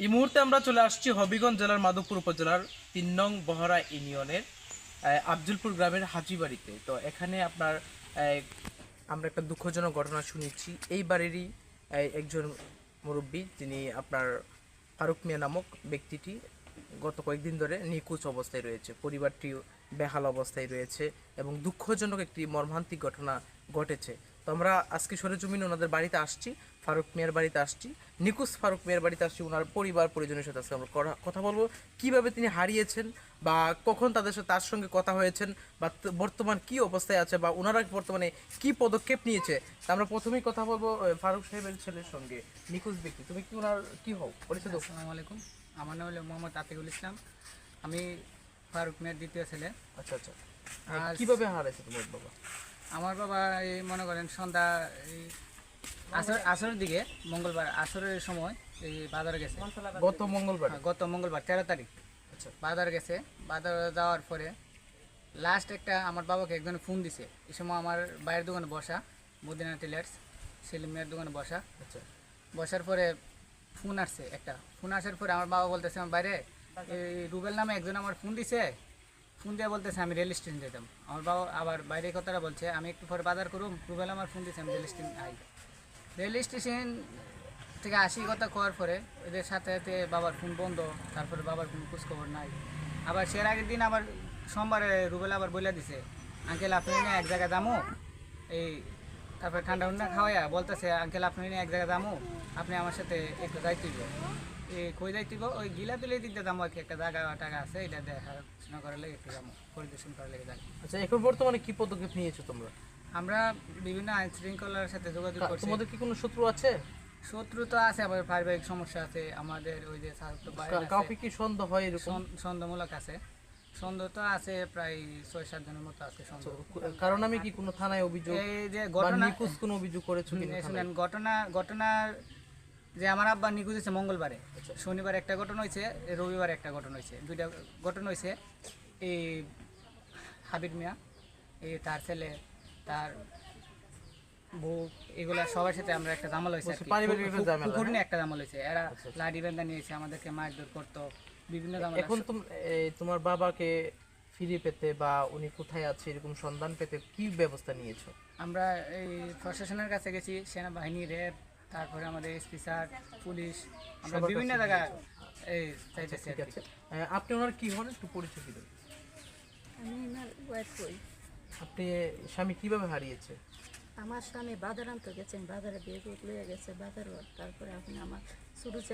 এই মুহূর্তে আমরা চলে আসছি হবিগঞ্জ জেলার মাধবপুর উপজেলার ৩ নং বহরা ইউনিয়নের আফজলপুর গ্রামের হাজিবাড়িতে। তো এখানে আপনার আমরা একটা দুঃখজনক ঘটনা শুনেছি। এই বাড়িরই একজন মুরব্বী, যিনি আপনার ফারুক মিয়া নামক ব্যক্তিটি গত কয়েকদিন ধরে নিখোঁজ অবস্থায় রয়েছে। পরিবারটি বেহাল অবস্থায় রয়েছে এবং দুঃখজনক একটি মর্মান্তিক ঘটনা ঘটেছে। তো আমরা আজকে সরেজমিনে ওনাদের বাড়িতে আসছি, ফারুক মিয়ার বাড়িতে আসছি, নিখোঁজ ফারুক মিয়ার বাড়িতে আসছি। ওনার পরিবার পরিজনের সাথে আজকে আমরা কথা বলবো, কিভাবে তিনি হারিয়েছেন বা কখন তার সঙ্গে কথা হয়েছেন বা বর্তমান কি অবস্থায় আছে বা ওনারা বর্তমানে কি পদক্ষেপ নিয়েছে। তা আমরা প্রথমেই কথা বলবো ফারুক সাহেবের ছেলের সঙ্গে, নিখোঁজ ব্যক্তি। তুমি কি ওনার কি হও, পরিচিত? আসসালামু আলাইকুম। আমার নাম হলো মোহাম্মদ আতিকুল ইসলাম। আমি ফারুক মিয়ার দ্বিতীয় ছেলে। আচ্ছা আচ্ছা। আর কিভাবে হারাইছে তোমার বাবা? আমার বাবা এই মনে করেন সন্ধ্যা এই আসরের দিকে, মঙ্গলবার আসরের সময় এই বাজারে গেছে। গত মঙ্গলবার? গত মঙ্গলবার 13 তারিখ আচ্ছা। বাজার গেছে। বাজারে যাওয়ার পরে লাস্ট একটা আমার বাবাকে একজন ফোন দিছে। এই সময় আমার বাইরের দোকানে বসা, মদিনা টেলার্স সেলিম মিয়ার দোকানে বসা। আচ্ছা। বসার পরে ফোন আসছে একটা। ফোন আসার পরে আমার বাবা বলতেছে আমার বাইরে এই রুবেল নামে একজন আমার ফোন দিছে। ফোন দিয়ে বলতেছে আমি রেল স্টেশন যেতাম। আমার বাবা আবার বাইরে কথাটা বলছে আমি একটু পরে বাজার করুম, রুবেল আমার ফোন দিছে আমি rail station I. Rail station থেকে আসি কথা করার পরে এদের সাথে সাথে বাবার ফোন বন্ধ। তারপরে বাবার কোনো খোঁজখবর নাই। আবার সে আগের দিন আবার সোমবারে রুবেল আবার বলে দিছে আঙ্কেল আপনি নিয়ে এক জায়গায় যাবো এই। তারপরে ঠান্ডা উন্ডা খাওয়াইয়া বলতেছে আঙ্কেল আপনি নিয়ে এক জায়গায় যাবো, আপনি আমার সাথে একটু যাইতে দিব। এই কই যাইতে ওই গিলা তুলে দিতে যাবো আর কি, একটা জায়গা টাকা আছে এটা দেখাশোনা করার লেগে একটু যাবো, পরিদর্শন করার লেগে যাই। আচ্ছা, এখন বর্তমানে কি পদক্ষেপ নিয়েছো তোমরা? আমরা বিভিন্ন আইন শৃঙ্খলার সাথে যোগাযোগ করছি। তোমাদের কি কোনো শত্রু আছে? শত্রু তো আছে, আবার পারিবারিক সমস্যা আছে আমাদের। ওই যে কাউকে কি সন্দেহ হয় এরকম? সন্দেহমূলক আছে, সন্দেহ তো আছে, প্রায় 6-7 জনের মতো আছে সন্দেহ। কারণ আমি কি কোনো থানায় অভিযোগ এই যে বা ঘটনা নিখোঁজ কোনো অভিযোগ করেছো কিনা? শুনেন, ঘটনার যে আমার আব্বা নিখোঁজ হয়েছে মঙ্গলবারে, শনিবার একটা ঘটনা হয়েছে, রবিবার একটা ঘটনা হয়েছে, দুইটা ঘটনা হয়েছে। এই হাবিব মিয়া, এই তার ছেলে, তার বউ, এগুলা সবার সাথে আমরা একটা জামাল হয়েছে, পুকুর নিয়ে একটা জামাল হয়েছে। এরা লাঠি বেঁধা নিয়েছে, আমাদেরকে মারধর করতো, বিভিন্ন জামাল। এখন তোমার বাবাকে ফিরে পেতে বা উনি কোথায় আছে এরকম সন্ধান পেতে কি ব্যবস্থা নিয়েছো? আমরা এই প্রশাসনের কাছে গেছি, সেনাবাহিনী, র্যাব, তারপরে আমাদের এসপি স্যার, পুলিশ, আমরা বিভিন্ন জায়গায় এই চাইতেছি। ঠিক আছে, আপনি ওনার কি হন একটু পরিচয় দিবেন? আমি আমার ওয়াইফ কই। আপনি স্বামী কিভাবে হারিয়েছে? আমার স্বামী বাজার আনতে গেছেন, বাজারে বিয়ে করে লয়ে গেছে বাজার। তারপরে আপনি আমার ছোটো ছেলে